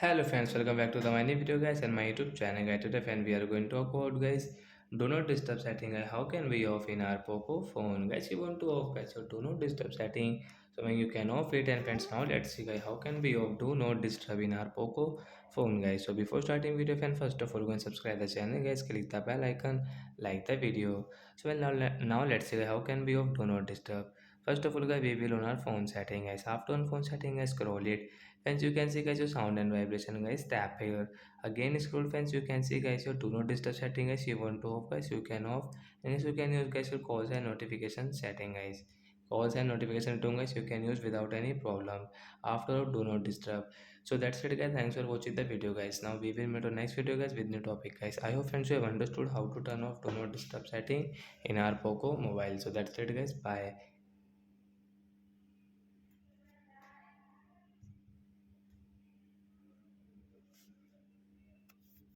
Hello friends, welcome back to the my new video guys and my YouTube channel guys. Today friend we are going to talk about guys do not disturb setting guys. How can we off in our Poco phone guys? You want to off guys, so do not disturb setting. So when you can off it and friends now let's see guys how can we off do not disturb in our Poco phone guys. So before starting video friend first of all go and subscribe the channel guys, click the bell icon, like the video. So well now let's see guys, how can we off do not disturb. First of all guys we will on our phone setting guys. After on phone setting guys scroll it. Friends, you can see guys your sound and vibration guys. Tap here. Again scroll friends. You can see guys your do not disturb setting guys. You want to off guys. You can off. And yes, you can use guys your calls and notification setting guys. Calls and notification tone guys you can use without any problem. After do not disturb. So that's it guys. Thanks for watching the video guys. Now we will meet on next video guys with new topic guys. I hope friends you have understood how to turn off do not disturb setting in our Poco mobile. So that's it guys. Bye.